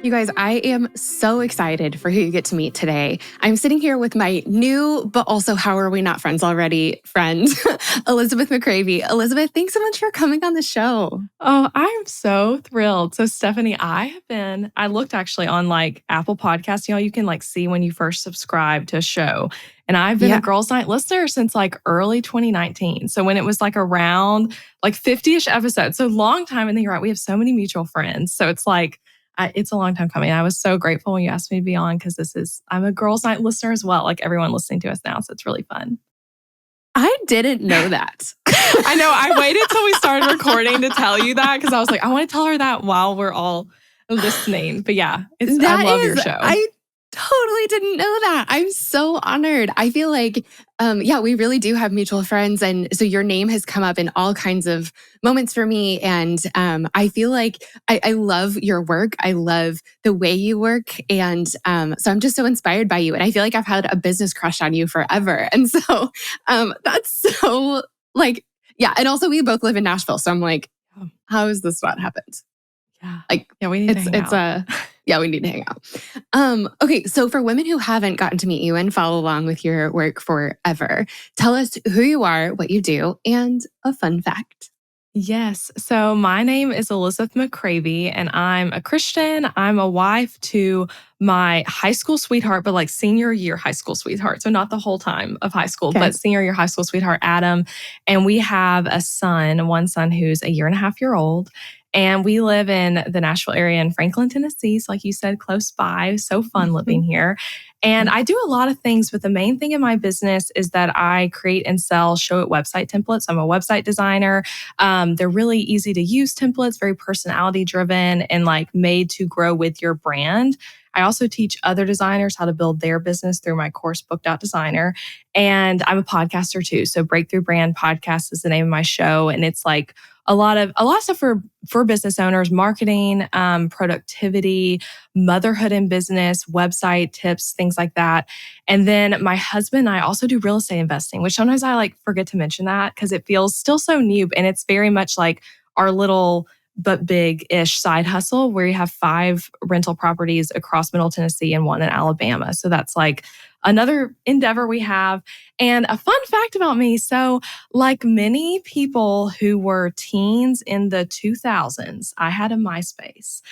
You guys, I am so excited for who you get to meet today. I'm sitting here with my new, but also how are we not friends already, friend, Elizabeth McCravey. Elizabeth, thanks so much for coming on the show. Oh, I'm so thrilled. So, Stephanie, I looked actually on like Apple Podcasts, you can like see when you first subscribe to a show. And I've been a Yeah. Girls Night listener since like early 2019. So, when it was like around like 50-ish episodes, so long time. And then you're right, we have so many mutual friends. So, it's like, it's a long time coming. I was so grateful when you asked me to be on because I'm a Girls Night listener as well, like everyone listening to us now. So, it's really fun. I didn't know that. I know. I waited till we started recording to tell you that because I was like, I want to tell her that while we're all listening. But yeah, I love your show. I totally didn't know that. I'm so honored. I feel like, we really do have mutual friends. And so your name has come up in all kinds of moments for me. And I feel like I love your work. I love the way you work. And so I'm just so inspired by you. And I feel like I've had a business crush on you forever. And so that's so like, yeah. And also we both live in Nashville. So I'm like, how has this not happened? Yeah. Like, yeah, we need to hang out. We need to hang out. Okay, so for women who haven't gotten to meet you and follow along with your work forever, tell us who you are, what you do, and a fun fact. Yes. So my name is Elizabeth McCravey, and I'm a Christian. I'm a wife to my high school sweetheart, but like senior year high school sweetheart. So not the whole time of high school, Okay. but senior year high school sweetheart, Adam. And we have one son who's a year and a half year old. And we live in the Nashville area in Franklin, Tennessee. So like you said, close by. So fun living here. And I do a lot of things, but the main thing in my business is that I create and sell Showit website templates. I'm a website designer. They're really easy to use templates, very personality driven and like made to grow with your brand. I also teach other designers how to build their business through my course, Booked.Designer. And I'm a podcaster too. So Breakthrough Brand Podcast is the name of my show. And it's like a lot of stuff for business owners, marketing, productivity, motherhood in business, website tips, things like that. And then my husband and I also do real estate investing, which sometimes I like forget to mention that because it feels still so new. And it's very much like our little but big-ish side hustle where you have 5 rental properties across Middle Tennessee and 1 in Alabama. So that's like another endeavor we have. And a fun fact about me, so like many people who were teens in the 2000s, I had a MySpace.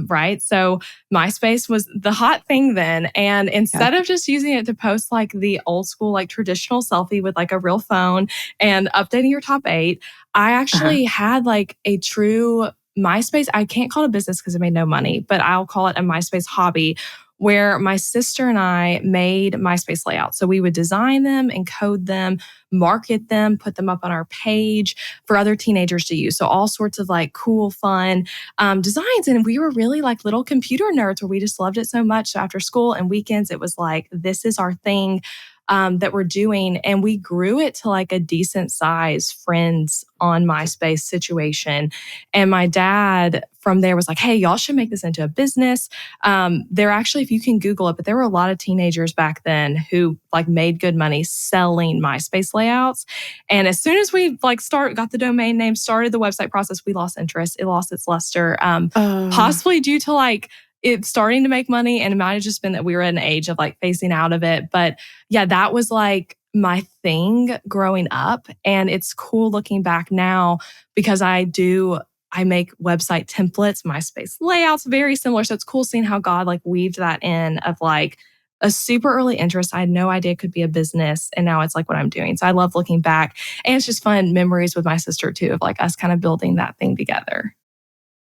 Right. So MySpace was the hot thing then. And instead of just using it to post like the old school, like traditional selfie with like a real phone and updating your top 8, I actually had like a true MySpace. I can't call it a business because it made no money, but I'll call it a MySpace hobby where my sister and I made MySpace layouts. So we would design them and code them, market them, put them up on our page for other teenagers to use. So all sorts of like cool, fun designs. And we were really like little computer nerds where we just loved it so much. So after school and weekends, it was like, this is our thing. That we're doing. And we grew it to like a decent size friends on MySpace situation. And my dad from there was like, hey, y'all should make this into a business. There actually, if you can Google it, but there were a lot of teenagers back then who like made good money selling MySpace layouts. And as soon as we like got the domain name, started the website process, we lost interest. It lost its luster, possibly due to like it's starting to make money. And it might have just been that we were at an age of like phasing out of it. But yeah, that was like my thing growing up. And it's cool looking back now because I make website templates, MySpace layouts, very similar. So it's cool seeing how God like weaved that in of like a super early interest. I had no idea it could be a business. And now it's like what I'm doing. So I love looking back. And it's just fun memories with my sister too, of like us kind of building that thing together.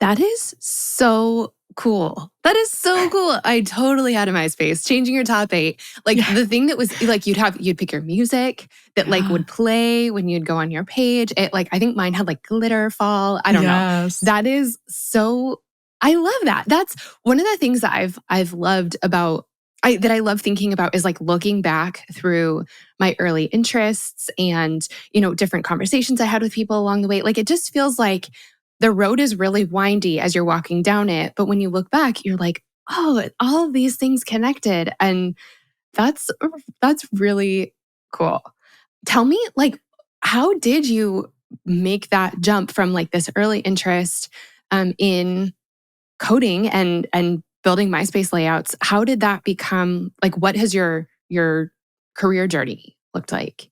That is so cool. That is so cool. I totally had a MySpace. Changing your top 8. Like the thing that was like you'd pick your music that like would play when you'd go on your page. It like I think mine had like glitter fall. I don't know. That is so I love that. That's one of the things that I've loved about that I love thinking about is like looking back through my early interests and, different conversations I had with people along the way. Like it just feels like the road is really windy as you're walking down it. But when you look back, you're like, oh, all of these things connected. And that's really cool. Tell me, like, how did you make that jump from like this early interest in coding and building MySpace layouts. How did that become like, what has your career journey looked like?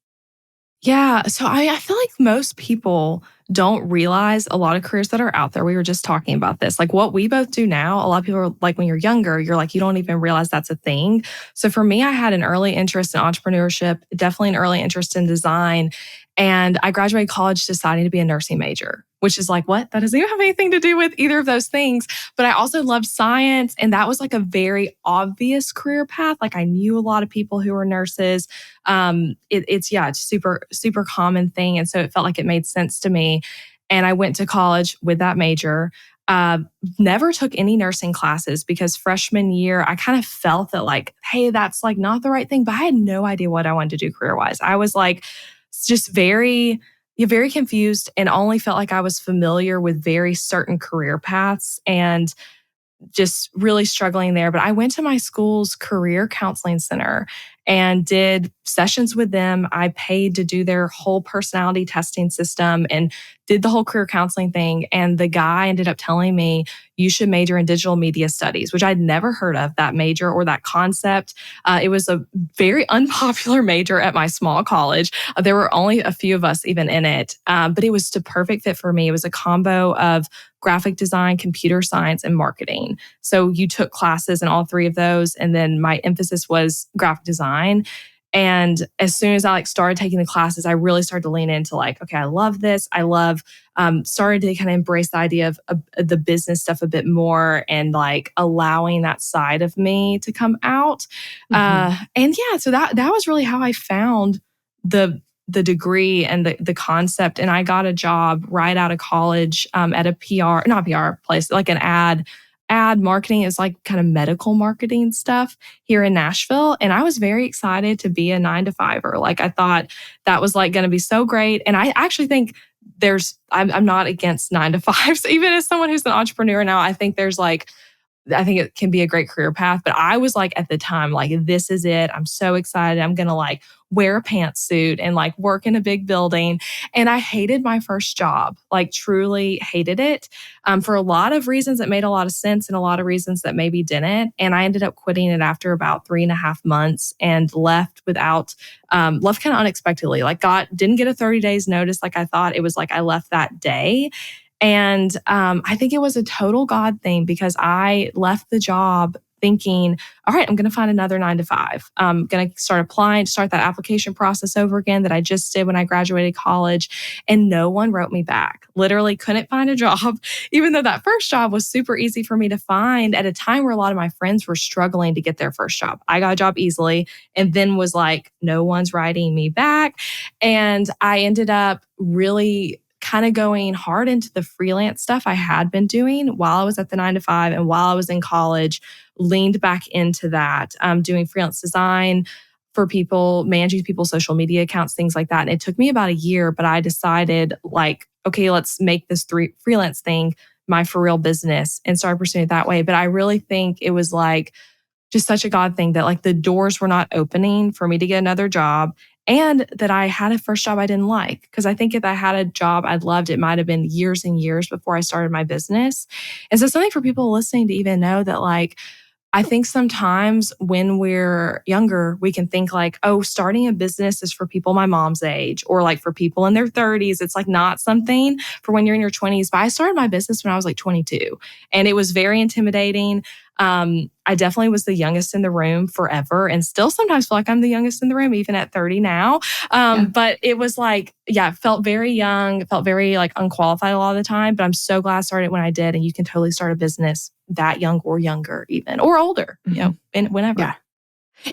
Yeah. So I feel like most people don't realize a lot of careers that are out there. We were just talking about this. Like what we both do now, a lot of people are like, when you're younger, you're like, you don't even realize that's a thing. So for me, I had an early interest in entrepreneurship, definitely an early interest in design. And I graduated college deciding to be a nursing major, which is like, what? That doesn't even have anything to do with either of those things. But I also loved science. And that was like a very obvious career path. Like I knew a lot of people who were nurses. It's super, super common thing. And so it felt like it made sense to me. And I went to college with that major. Never took any nursing classes because freshman year, I kind of felt that like, hey, that's like not the right thing. But I had no idea what I wanted to do career wise. I was like, just very confused and only felt like I was familiar with very certain career paths and just really struggling there. But I went to my school's career counseling center and did sessions with them. I paid to do their whole personality testing system and did the whole career counseling thing. And the guy ended up telling me, you should major in digital media studies, which I'd never heard of that major or that concept. It was a very unpopular major at my small college. There were only a few of us even in it, but it was the perfect fit for me. It was a combo of graphic design, computer science, and marketing. So you took classes in all three of those. And then my emphasis was graphic design. And as soon as I like started taking the classes, I really started to lean into like, okay, I love this. I love, started to kind of embrace the idea of the business stuff a bit more and like allowing that side of me to come out. And yeah, so that was really how I found the degree and the concept. And I got a job right out of college at a not PR place, like an ad marketing. Is like kind of medical marketing stuff here in Nashville. And I was very excited to be a 9-to-5er. Like I thought that was like going to be so great. And I actually think I'm not against 9-to-5s. Even as someone who's an entrepreneur now, I think it can be a great career path. But I was like at the time, like, this is it. I'm so excited. I'm going to like wear a pantsuit and like work in a big building. And I hated my first job, like truly hated it for a lot of reasons that made a lot of sense and a lot of reasons that maybe didn't. And I ended up quitting it after about 3.5 months and left left kind of unexpectedly, like didn't get a 30 days notice like I thought. It was like I left that day. And I think it was a total God thing because I left the job thinking, all right, I'm going to find another 9-to-5. I'm going to start that application process over again that I just did when I graduated college. And no one wrote me back. Literally couldn't find a job, even though that first job was super easy for me to find at a time where a lot of my friends were struggling to get their first job. I got a job easily and then was like, no one's writing me back. And I ended up really kind of going hard into the freelance stuff I had been doing while I was at the 9-to-5 and while I was in college, leaned back into that, doing freelance design for people, managing people's social media accounts, things like that. And it took me about a year, but I decided like, okay, let's make this freelance thing my for real business and start pursuing it that way. But I really think it was like just such a God thing that like the doors were not opening for me to get another job. And that I had a first job I didn't like. Because I think if I had a job I'd loved, it might have been years and years before I started my business. And so something for people listening to even know that like, I think sometimes when we're younger, we can think like, oh, starting a business is for people my mom's age or like for people in their 30s. It's like not something for when you're in your 20s. But I started my business when I was like 22 and it was very intimidating. I definitely was the youngest in the room forever and still sometimes feel like I'm the youngest in the room, even at 30 now. But it was like, it felt very young. It felt very like unqualified a lot of the time, but I'm so glad I started when I did. And you can totally start a business that young or younger even, or older, and whenever. Yeah.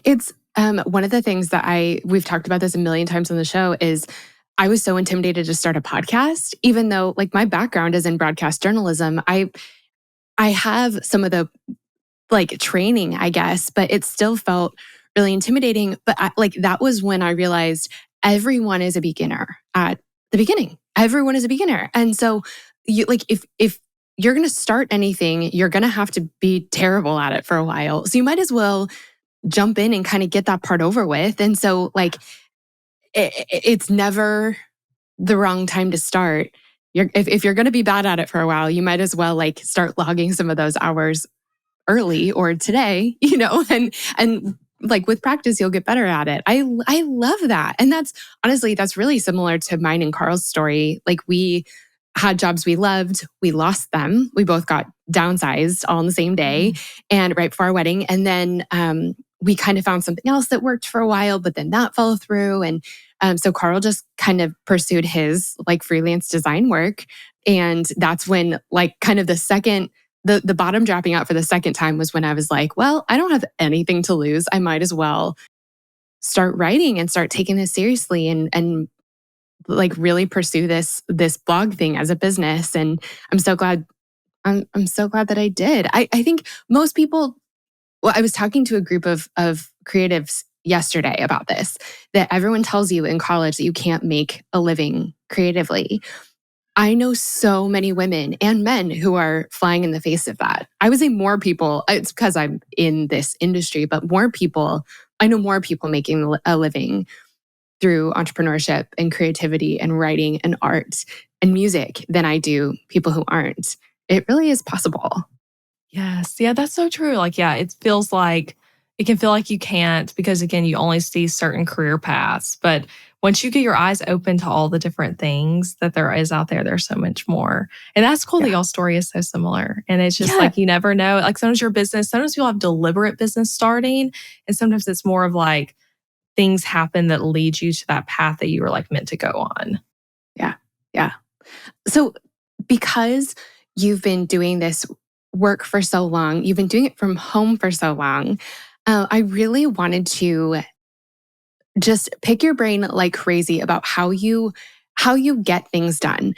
It's one of the things that we've talked about this a million times on the show is I was so intimidated to start a podcast, even though like my background is in broadcast journalism. I have some of the like training, I guess, but it still felt really intimidating. But that was when I realized everyone is a beginner at the beginning. Everyone is a beginner. And so you like, if you're going to start anything, you're going to have to be terrible at it for a while. So you might as well jump in and kind of get that part over with. And so like, it's never the wrong time to start. if you're going to be bad at it for a while, you might as well like start logging some of those hours early or today, and like with practice, you'll get better at it. I love that. And that's honestly, that's really similar to mine and Carl's story. Like we had jobs we loved, we lost them. We both got downsized all on the same day and right before our wedding. And then we kind of found something else that worked for a while, but then that fell through. And so Carl just kind of pursued his like freelance design work. And that's when like kind of the bottom dropping out for the second time was when I was like, well, I don't have anything to lose. I might as well start writing and start taking this seriously and like really pursue this blog thing as a business. And I'm so glad that I did. I think most people, well, I was talking to a group of creatives yesterday about this, that everyone tells you in college that you can't make a living creatively. I know so many women and men who are flying in the face of that. I would say more people, it's because I'm in this industry, but I know more people making a living through entrepreneurship and creativity and writing and art and music than I do people who aren't. It really is possible. Yes. Yeah, that's so true. Like, yeah, it can feel like you can't because, again, you only see certain career paths. But once you get your eyes open to all the different things that there is out there, there's so much more. And that's cool that y'all's story is so similar. And it's just like, you never know. Like sometimes your business, sometimes you'll have deliberate business starting. And sometimes it's more of like things happen that lead you to that path that you were like meant to go on. Yeah. Yeah. So because you've been doing this work for so long, you've been doing it from home for so long, I really wanted to just pick your brain like crazy about how you get things done.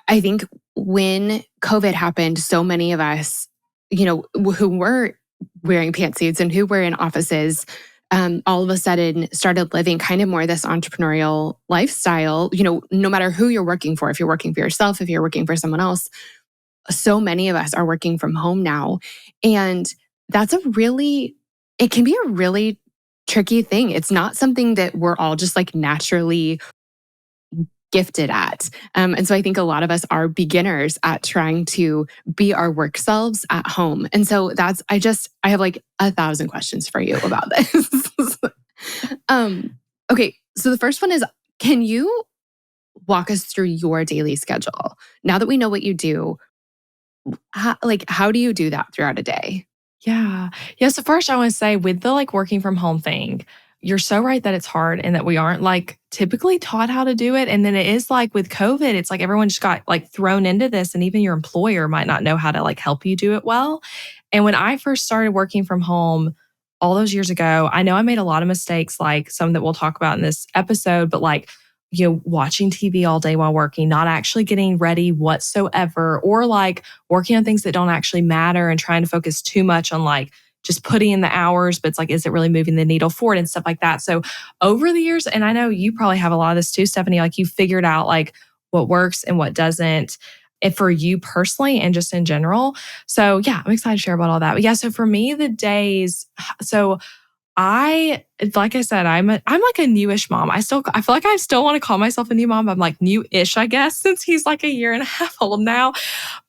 I think when COVID happened, so many of us, who were wearing pantsuits and who were in offices, all of a sudden started living kind of more this entrepreneurial lifestyle, no matter who you're working for, if you're working for yourself, if you're working for someone else, so many of us are working from home now. And it can be a really tricky thing. It's not something that we're all just like naturally gifted at. And so I think a lot of us are beginners at trying to be our work selves at home. And so I have like 1,000 questions for you about this. Okay. So the first one is, can you walk us through your daily schedule? Now that we know what you do, how do you do that throughout a day? Yeah. Yeah. So first I want to say with the like working from home thing, you're so right that it's hard and that we aren't like typically taught how to do it. And then it is like with COVID, it's like everyone just got like thrown into this and even your employer might not know how to like help you do it well. And when I first started working from home all those years ago, I know I made a lot of mistakes, like some that we'll talk about in this episode, but like, watching TV all day while working, not actually getting ready whatsoever, or like working on things that don't actually matter and trying to focus too much on like just putting in the hours, but it's like, is it really moving the needle forward and stuff like that? So over the years, and I know you probably have a lot of this too, Stephanie, like you figured out like what works and what doesn't. And for you personally and just in general. So yeah, I'm excited to share about all that. But yeah, so for me, the days, like I said, I'm like a newish mom. I feel like I still want to call myself a new mom. I'm like newish, I guess, since he's like a year and a half old now.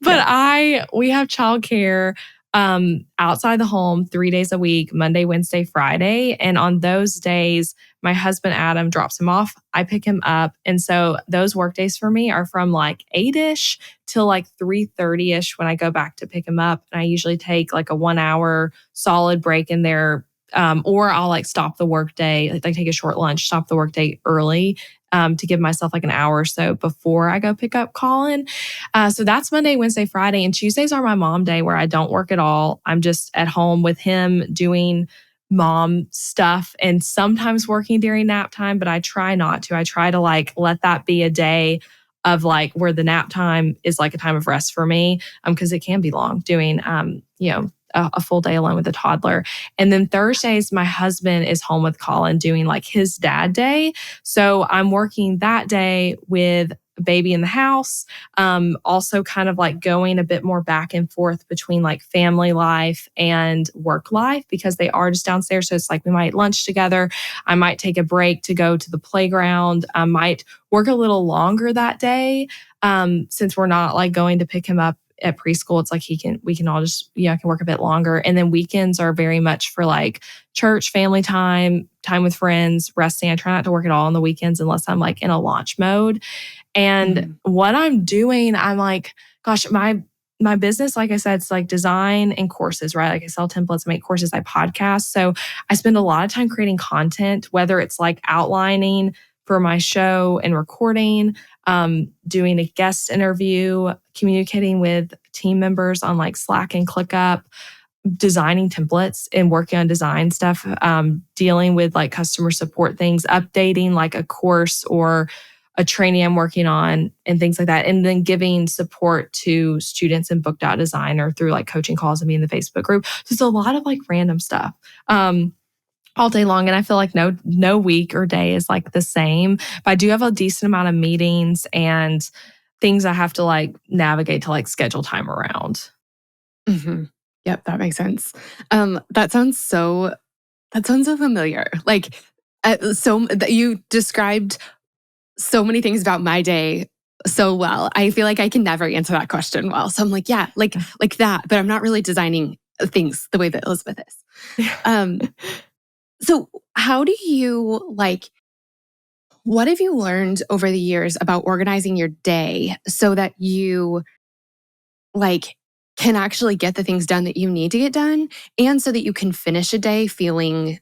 But we have childcare outside the home 3 days a week, Monday, Wednesday, Friday. And on those days, my husband, Adam, drops him off. I pick him up. And so those work days for me are from like 8-ish till like 3:30-ish when I go back to pick him up. And I usually take like a 1 hour solid break in there. Or I'll like stop the workday, like take a short lunch, stop the workday early to give myself like an hour or so before I go pick up Colin. So that's Monday, Wednesday, Friday. And Tuesdays are my mom day where I don't work at all. I'm just at home with him doing mom stuff and sometimes working during nap time, but I try not to. I try to like let that be a day of like where the nap time is like a time of rest for me because it can be long doing, a full day alone with a toddler. And then Thursdays, my husband is home with Colin doing like his dad day. So I'm working that day with a baby in the house. Also kind of like going a bit more back and forth between like family life and work life because they are just downstairs. So it's like we might lunch together. I might take a break to go to the playground. I might work a little longer that day. Since we're not like going to pick him up at preschool, it's like we can all just, I can work a bit longer. And then weekends are very much for like church, family time, time with friends, resting. I try not to work at all on the weekends unless I'm like in a launch mode. And what I'm doing, I'm like, gosh, my business, like I said, it's like design and courses, right? Like I sell templates, I make courses, I podcast. So I spend a lot of time creating content, whether it's like outlining for my show and recording, doing a guest interview, communicating with team members on like Slack and ClickUp, designing templates and working on design stuff, dealing with like customer support things, updating like a course or a training I'm working on and things like that. And then giving support to students in Book.Design through like coaching calls and me in the Facebook group. So it's a lot of like random stuff. All day long. And I feel like no week or day is like the same. But I do have a decent amount of meetings and things I have to like navigate to like schedule time around. Mm-hmm. Yep, that makes sense. That sounds so familiar. Like, you described so many things about my day so well. I feel like I can never answer that question well. So I'm like, yeah, like that. But I'm not really designing things the way that Elizabeth is. So how do you what have you learned over the years about organizing your day so that you can actually get the things done that you need to get done, and so that you can finish a day feeling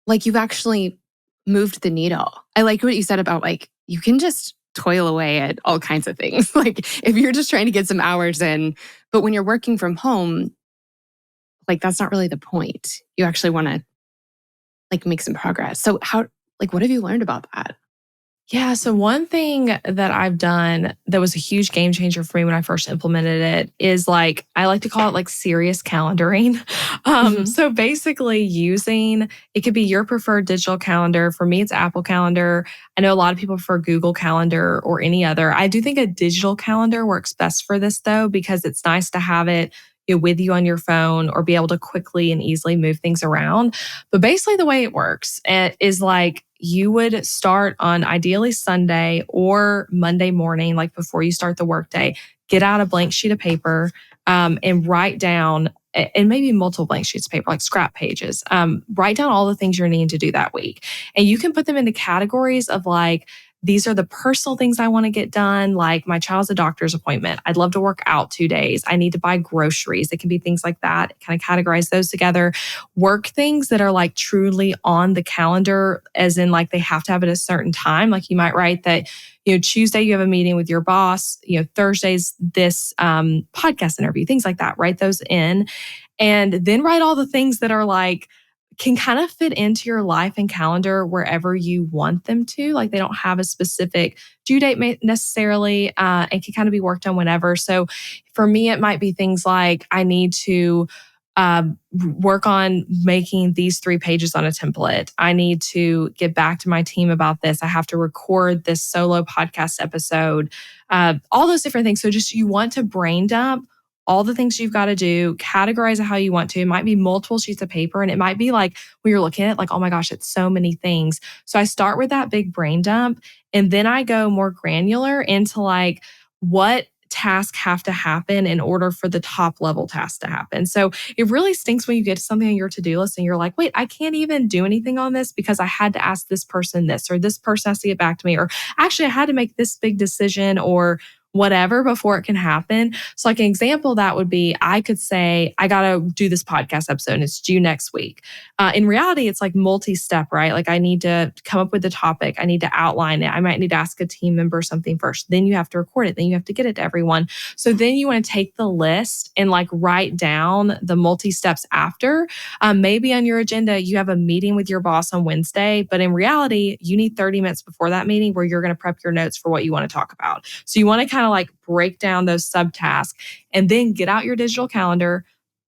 like you've actually moved the needle? I like what you said about you can just toil away at all kinds of things. Like if you're just trying to get some hours in, but when you're working from home, that's not really the point. You actually want to make some progress. So what have you learned about that? Yeah. So one thing that I've done that was a huge game changer for me when I first implemented it is I like to call it serious calendaring. So basically it could be your preferred digital calendar. For me, it's Apple Calendar. I know a lot of people prefer Google Calendar or any other. I do think a digital calendar works best for this though, because it's nice to have it with you on your phone or be able to quickly and easily move things around. But basically the way it works is you would start on ideally Sunday or Monday morning, before you start the workday, get out a blank sheet of paper and write down, and maybe multiple blank sheets of paper, like scrap pages. Write down all the things you're needing to do that week. And you can put them into categories of these are the personal things I want to get done. Like my child's a doctor's appointment. I'd love to work out 2 days. I need to buy groceries. It can be things like that. Kind of categorize those together. Work things that are truly on the calendar, as in they have to have it at a certain time. You might write that, Tuesday you have a meeting with your boss. Thursday's this podcast interview, things like that. Write those in, and then write all the things that are can kind of fit into your life and calendar wherever you want them to. They don't have a specific due date necessarily, and can kind of be worked on whenever. So for me, it might be things like I need to work on making these 3 pages on a template. I need to get back to my team about this. I have to record this solo podcast episode, all those different things. So just you want to brain dump all the things you've got to do, categorize it how you want to. It might be multiple sheets of paper, and it might be when you're looking at it, oh my gosh, it's so many things. So I start with that big brain dump, and then I go more granular into what tasks have to happen in order for the top level tasks to happen. So it really stinks when you get to something on your to-do list and you're like, wait, I can't even do anything on this because I had to ask this person this, or this person has to get back to me, or actually I had to make this big decision or whatever before it can happen. So an example of that would be, I could say, I got to do this podcast episode and it's due next week. In reality, it's multi-step, right? I need to come up with the topic. I need to outline it. I might need to ask a team member something first. Then you have to record it. Then you have to get it to everyone. So then you want to take the list and write down the multi-steps after. Maybe on your agenda, you have a meeting with your boss on Wednesday, but in reality, you need 30 minutes before that meeting where you're going to prep your notes for what you want to talk about. So you want to kind of break down those subtasks, and then get out your digital calendar,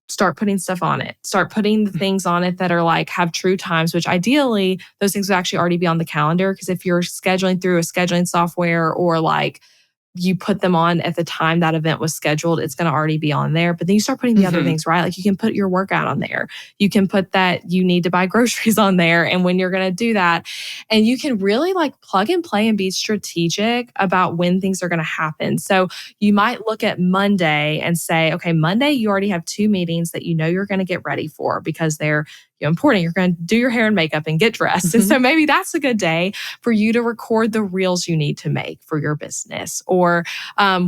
start putting stuff on it. Start putting the things on it that are have true times, which ideally those things would actually already be on the calendar. Because if you're scheduling through a scheduling software or you put them on at the time that event was scheduled, it's going to already be on there. But then you start putting the other things, right? Like you can put your workout on there. You can put that you need to buy groceries on there and when you're going to do that. And you can really like plug and play and be strategic about when things are going to happen. So you might look at Monday and say, okay, Monday, you already have 2 meetings that you know you're going to get ready for because they're important. You're going to do your hair and makeup and get dressed. And so maybe that's a good day for you to record the reels you need to make for your business or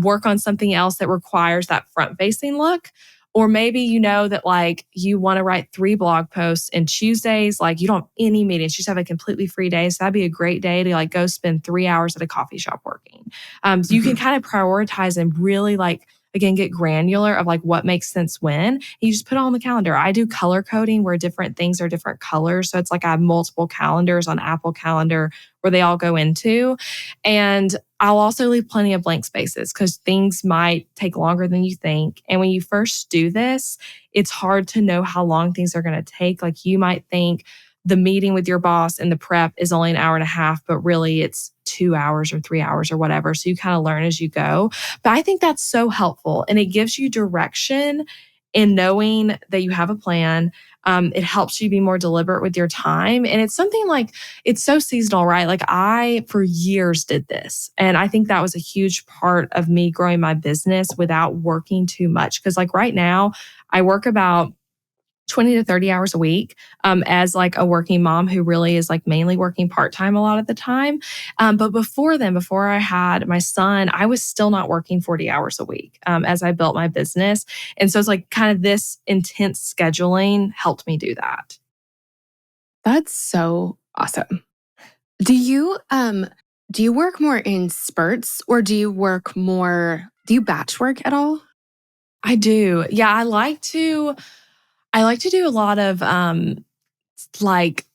work on something else that requires that front facing look. Or maybe you know that like you want to write 3 blog posts and Tuesdays, like you don't have any meetings, you just have a completely free day. So that'd be a great day to like go spend 3 hours at a coffee shop working. So you can kind of prioritize and really like, again, get granular of like what makes sense when. You just put it on the calendar. I do color coding where different things are different colors. So it's like I have multiple calendars on Apple Calendar where they all go into. And I'll also leave plenty of blank spaces because things might take longer than you think. And when you first do this, it's hard to know how long things are going to take. Like you might think the meeting with your boss and the prep is only an hour and a half, but really it's 2 hours or 3 hours or whatever. So you kind of learn as you go. But I think that's so helpful and it gives you direction in knowing that you have a plan. It helps you be more deliberate with your time. And it's something like, it's so seasonal, right? Like I, for years, did this. And I think that was a huge part of me growing my business without working too much. Because like right now, I work about 20 to 30 hours a week as like a working mom who really is like mainly working part-time a lot of the time. But before then, before I had my son, I was still not working 40 hours a week as I built my business. And so it's like kind of this intense scheduling helped me do that. That's so awesome. Do you work more in spurts or do you batch work at all? I do. Yeah, I like to do a lot of like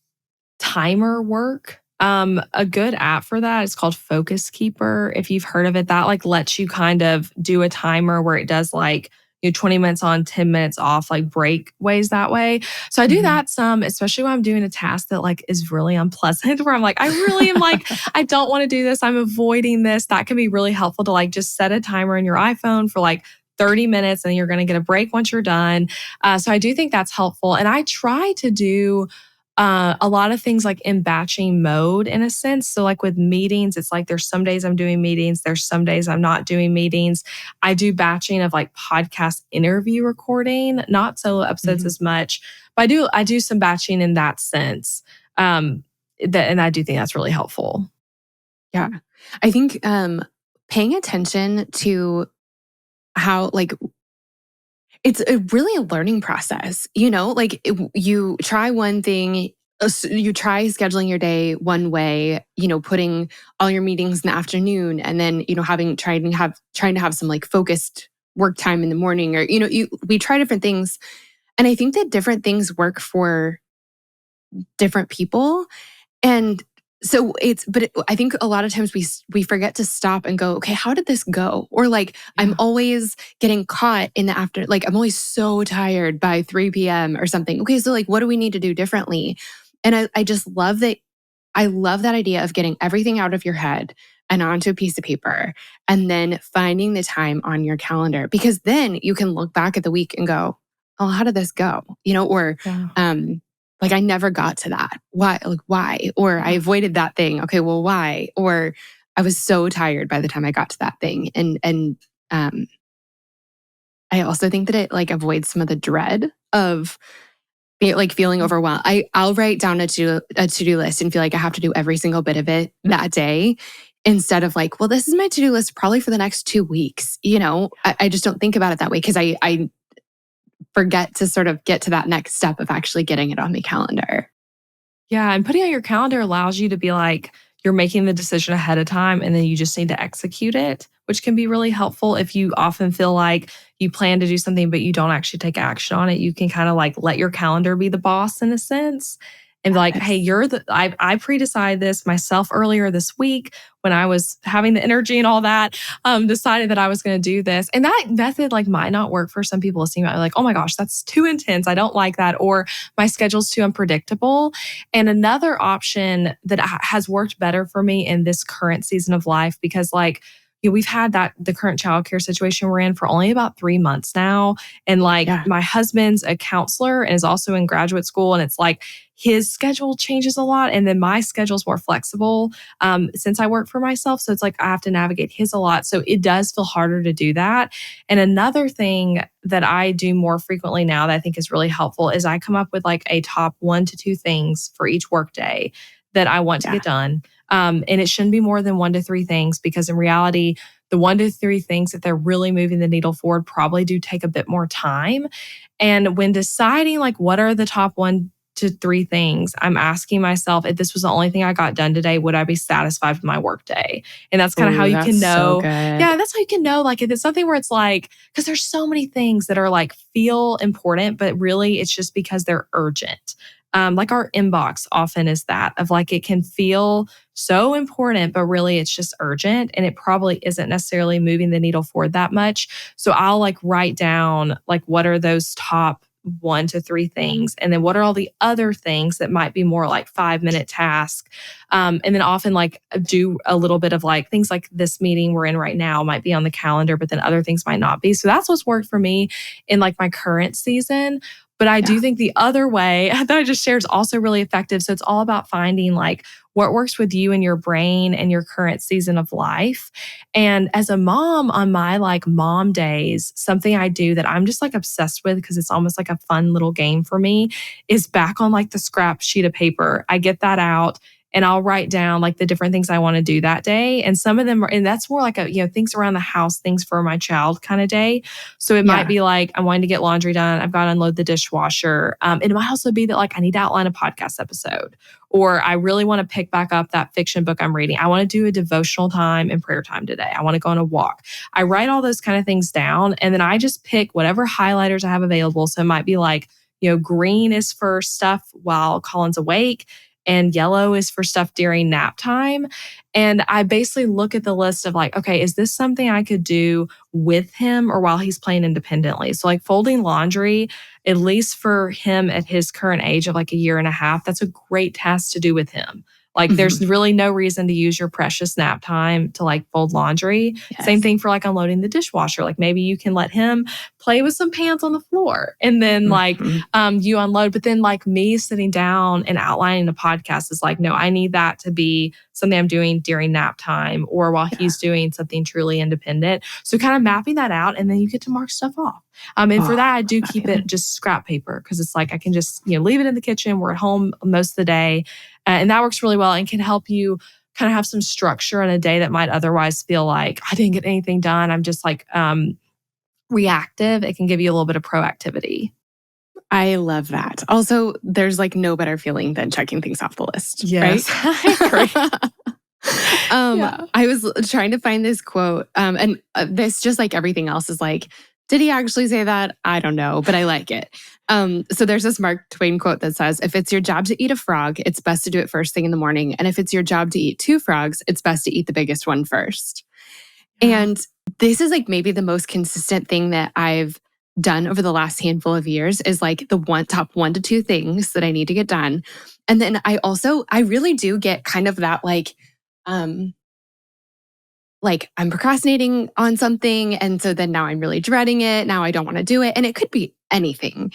timer work. A good app for that is called Focus Keeper. If you've heard of it, that like lets you kind of do a timer where it does like 20 minutes on, 10 minutes off, like break ways that way. So I do that some, especially when I'm doing a task that like is really unpleasant, where I'm like, I really am like, I don't want to do this. I'm avoiding this. That can be really helpful to like just set a timer in your iPhone for like 30 minutes and you're going to get a break once you're done. So I do think that's helpful. And I try to do a lot of things like in batching mode in a sense. So like with meetings, it's like there's some days I'm doing meetings. There's some days I'm not doing meetings. I do batching of like podcast interview recording, not solo episodes as much, but I do some batching in that sense. And I do think that's really helpful. Yeah. I think paying attention to how like it's really a learning process, like you try one thing, you try scheduling your day one way, putting all your meetings in the afternoon and then, trying to have some like focused work time in the morning or, we try different things. And I think that different things work for different people. And so I think a lot of times we forget to stop and go, okay, how did this go? Or like, I'm always getting caught in the after, like I'm always so tired by 3 p.m. or something. Okay, so like, what do we need to do differently? And I just love that. I love that idea of getting everything out of your head and onto a piece of paper and then finding the time on your calendar, because then you can look back at the week and go, oh, how did this go? Like I never got to that. Why? Like why? Or I avoided that thing. Okay, well, why? Or I was so tired by the time I got to that thing. And I also think that it like avoids some of the dread of like feeling overwhelmed. I'll write down a to-do list and feel like I have to do every single bit of it that day, instead of like, well, this is my to-do list probably for the next 2 weeks. I just don't think about it that way because I forget to sort of get to that next step of actually getting it on the calendar. Yeah. And putting on your calendar allows you to be like, you're making the decision ahead of time and then you just need to execute it, which can be really helpful if you often feel like you plan to do something, but you don't actually take action on it. You can kind of like let your calendar be the boss in a sense. And like, hey, I pre-decided this myself earlier this week when I was having the energy and all that, decided that I was going to do this. And that method like might not work for some people listening. Like, oh my gosh, that's too intense. I don't like that. Or my schedule's too unpredictable. And another option that has worked better for me in this current season of life, because like we've had the current childcare situation we're in for only about 3 months now. And like Yeah. my husband's a counselor and is also in graduate school. And it's like his schedule changes a lot. And then my schedule's more flexible since I work for myself. So it's like I have to navigate his a lot. So it does feel harder to do that. And another thing that I do more frequently now that I think is really helpful is I come up with like a top 1 to 2 things for each workday that I want to get done. And it shouldn't be more than 1 to 3 things, because in reality, the 1 to 3 things that they're really moving the needle forward probably do take a bit more time. And when deciding like what are the top 1 to 3 things, I'm asking myself, if this was the only thing I got done today, would I be satisfied with my workday? And that's kind of how you can know. So good. Yeah, that's how you can know. Like if it's something where it's like, because there's so many things that are like feel important, but really it's just because they're urgent. Like our inbox often is that of like, it can feel so important, but really it's just urgent and it probably isn't necessarily moving the needle forward that much. So I'll like write down like, what are those top 1 to 3 things? And then what are all the other things that might be more like 5-minute task? And then often like do a little bit of like things like this meeting we're in right now might be on the calendar, but then other things might not be. So that's what's worked for me in like my current season. But I do think the other way that I just shared is also really effective. So it's all about finding like what works with you and your brain and your current season of life. And as a mom on my like mom days, something I do that I'm just like obsessed with because it's almost like a fun little game for me is back on like the scrap sheet of paper. I get that out and I'll write down like the different things I want to do that day. And some of them are, and that's more like things around the house, things for my child kind of day. So it might be like, I'm wanting to get laundry done. I've got to unload the dishwasher. It might also be that like, I need to outline a podcast episode, or I really want to pick back up that fiction book I'm reading. I want to do a devotional time and prayer time today. I want to go on a walk. I write all those kind of things down. And then I just pick whatever highlighters I have available. So it might be like, green is for stuff while Colin's awake, and yellow is for stuff during nap time. And I basically look at the list of like, okay, is this something I could do with him or while he's playing independently? So like folding laundry, at least for him at his current age of like a year and a half, that's a great task to do with him. Like there's really no reason to use your precious nap time to like fold laundry. Yes. Same thing for like unloading the dishwasher. Like maybe you can let him play with some pans on the floor and then you unload. But then like me sitting down and outlining a podcast is like, no, I need that to be something I'm doing during nap time or while he's doing something truly independent. So kind of mapping that out, and then you get to mark stuff off. And for that, I do keep it just scrap paper because it's like I can just leave it in the kitchen. We're at home most of the day. And that works really well and can help you kind of have some structure on a day that might otherwise feel like I didn't get anything done. I'm just like reactive. It can give you a little bit of proactivity. I love that. Also, there's like no better feeling than checking things off the list. Yes, right? I agree. I was trying to find this quote, and this, just like everything else, is like, did he actually say that? I don't know, but I like it. So there's this Mark Twain quote that says, if it's your job to eat a frog, it's best to do it first thing in the morning. And if it's your job to eat 2 frogs, it's best to eat the biggest one first. And this is like maybe the most consistent thing that I've done over the last handful of years is like the top 1 to 2 things that I need to get done. And then I really do get kind of that like I'm procrastinating on something. And so then now I'm really dreading it. Now I don't want to do it. And it could be anything.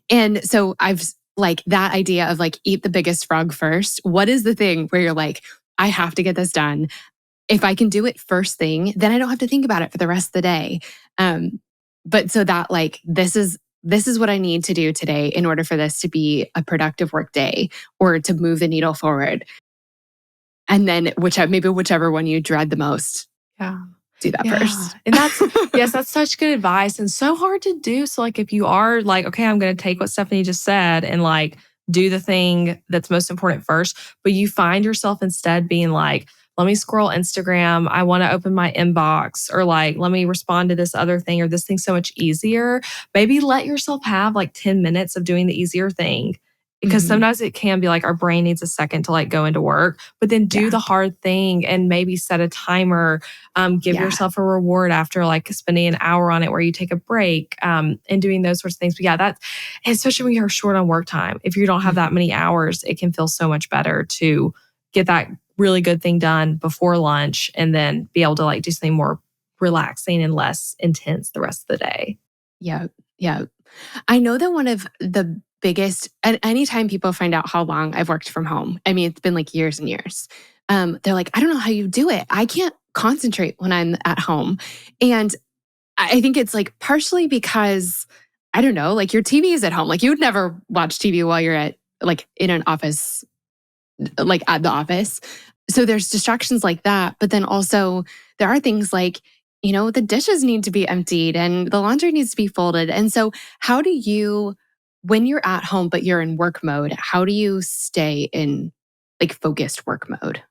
And so I've like that idea of like, eat the biggest frog first. What is the thing where you're like, I have to get this done. If I can do it first thing, then I don't have to think about it for the rest of the day. But so that like, this is what I need to do today in order for this to be a productive work day or to move the needle forward. And then whichever one you dread the most. Do that first. And that's such good advice and so hard to do. So like if you are like, okay, I'm going to take what Stephanie just said and like do the thing that's most important first, but you find yourself instead being like, let me scroll Instagram. I want to open my inbox, or like, let me respond to this other thing, or this thing's so much easier. Maybe let yourself have like 10 minutes of doing the easier thing. Because sometimes it can be like our brain needs a second to like go into work, but then do the hard thing and maybe set a timer, give yourself a reward after like spending an hour on it where you take a break and doing those sorts of things. But that's, especially when you're short on work time, if you don't have that many hours, it can feel so much better to get that really good thing done before lunch and then be able to like do something more relaxing and less intense the rest of the day. Yeah. Yeah. I know that one of the biggest, and anytime people find out how long I've worked from home, I mean, it's been like years and years. They're like, I don't know how you do it. I can't concentrate when I'm at home. And I think it's like partially because, I don't know, like your TV is at home. Like you would never watch TV while you're at like in an office, like at the office. So there's distractions like that. But then also there are things like, the dishes need to be emptied and the laundry needs to be folded. And so how do you, when you're at home, but you're in work mode, how do you stay in like focused work mode?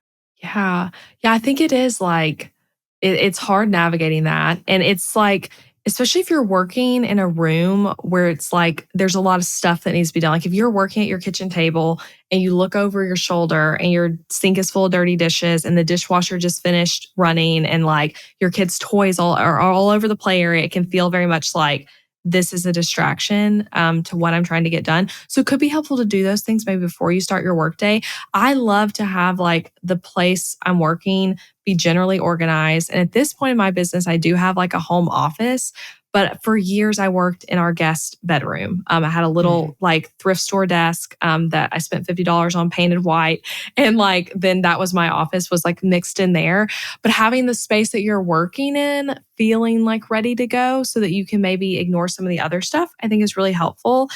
Yeah. Yeah. I think it is like, it's hard navigating that. And it's like, especially if you're working in a room where it's like there's a lot of stuff that needs to be done. Like if you're working at your kitchen table and you look over your shoulder and your sink is full of dirty dishes and the dishwasher just finished running and like your kids' toys are all over the play area, it can feel very much like this is a distraction to what I'm trying to get done. So it could be helpful to do those things maybe before you start your workday. I love to have like the place I'm working be generally organized. And at this point in my business, I do have like a home office. But for years, I worked in our guest bedroom. I had a little like thrift store desk that I spent $50 on, painted white. And like, then that was my office, was like mixed in there. But having the space that you're working in, feeling like ready to go so that you can maybe ignore some of the other stuff, I think is really helpful.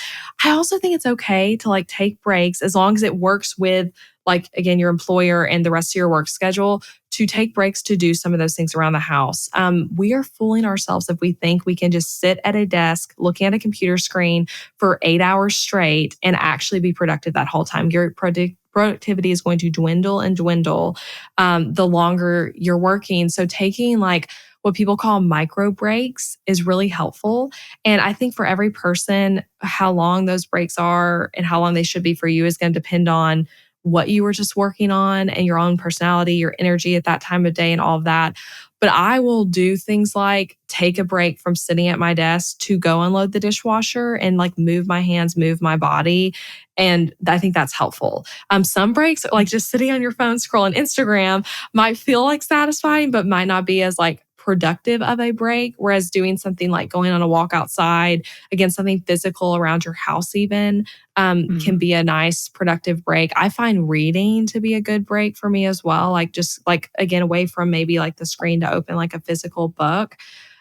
I also think it's okay to like take breaks as long as it works with like, again, your employer and the rest of your work schedule, to take breaks to do some of those things around the house. We are fooling ourselves if we think we can just sit at a desk looking at a computer screen for 8 hours straight and actually be productive that whole time. Your productivity is going to dwindle and dwindle the longer you're working. So taking like what people call micro breaks is really helpful. And I think for every person, how long those breaks are and how long they should be for you is going to depend on what you were just working on and your own personality, your energy at that time of day and all of that. But I will do things like take a break from sitting at my desk to go unload the dishwasher and like move my hands, move my body. And I think that's helpful. Some breaks, like just sitting on your phone scrolling Instagram, might feel like satisfying, but might not be as like productive of a break. Whereas doing something like going on a walk outside, again, something physical around your house even, can be a nice productive break. I find reading to be a good break for me as well. Like just like, again, away from maybe like the screen to open like a physical book.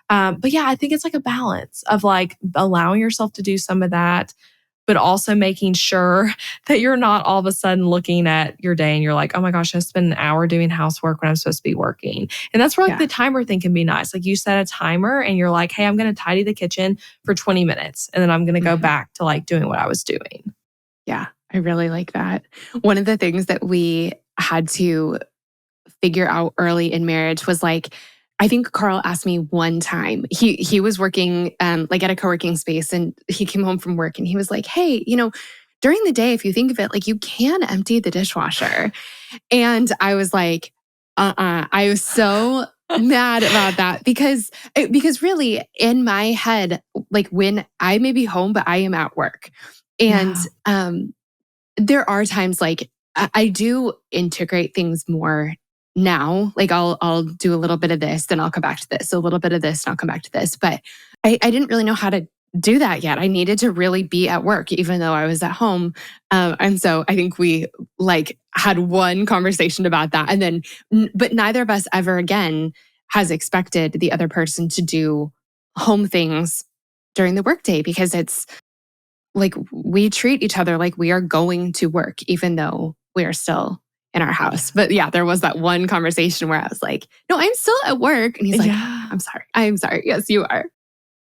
But yeah, I think it's like a balance of like allowing yourself to do some of that, but also making sure that you're not all of a sudden looking at your day and you're like, oh my gosh, I spent an hour doing housework when I'm supposed to be working. And that's where like the timer thing can be nice. Like you set a timer and you're like, hey, I'm going to tidy the kitchen for 20 minutes. And then I'm going to go back to like doing what I was doing. Yeah, I really like that. One of the things that we had to figure out early in marriage was like, I think Carl asked me one time, he was working like at a co-working space and he came home from work and he was like, hey, during the day, if you think of it, like you can empty the dishwasher. And I was like, I was so mad about that because really in my head, like when I may be home, but I am at work. And there are times like I do integrate things more now. Like I'll do a little bit of this, then I'll come back to this, a little bit of this, and I'll come back to this. But I didn't really know how to do that yet. I needed to really be at work, even though I was at home. And so I think we like had one conversation about that. And then, but neither of us ever again has expected the other person to do home things during the workday because it's like we treat each other like we are going to work, even though we are still in our house. But yeah, there was that one conversation where I was like, no, I'm still at work. And he's like, I'm sorry. I'm sorry. Yes, you are.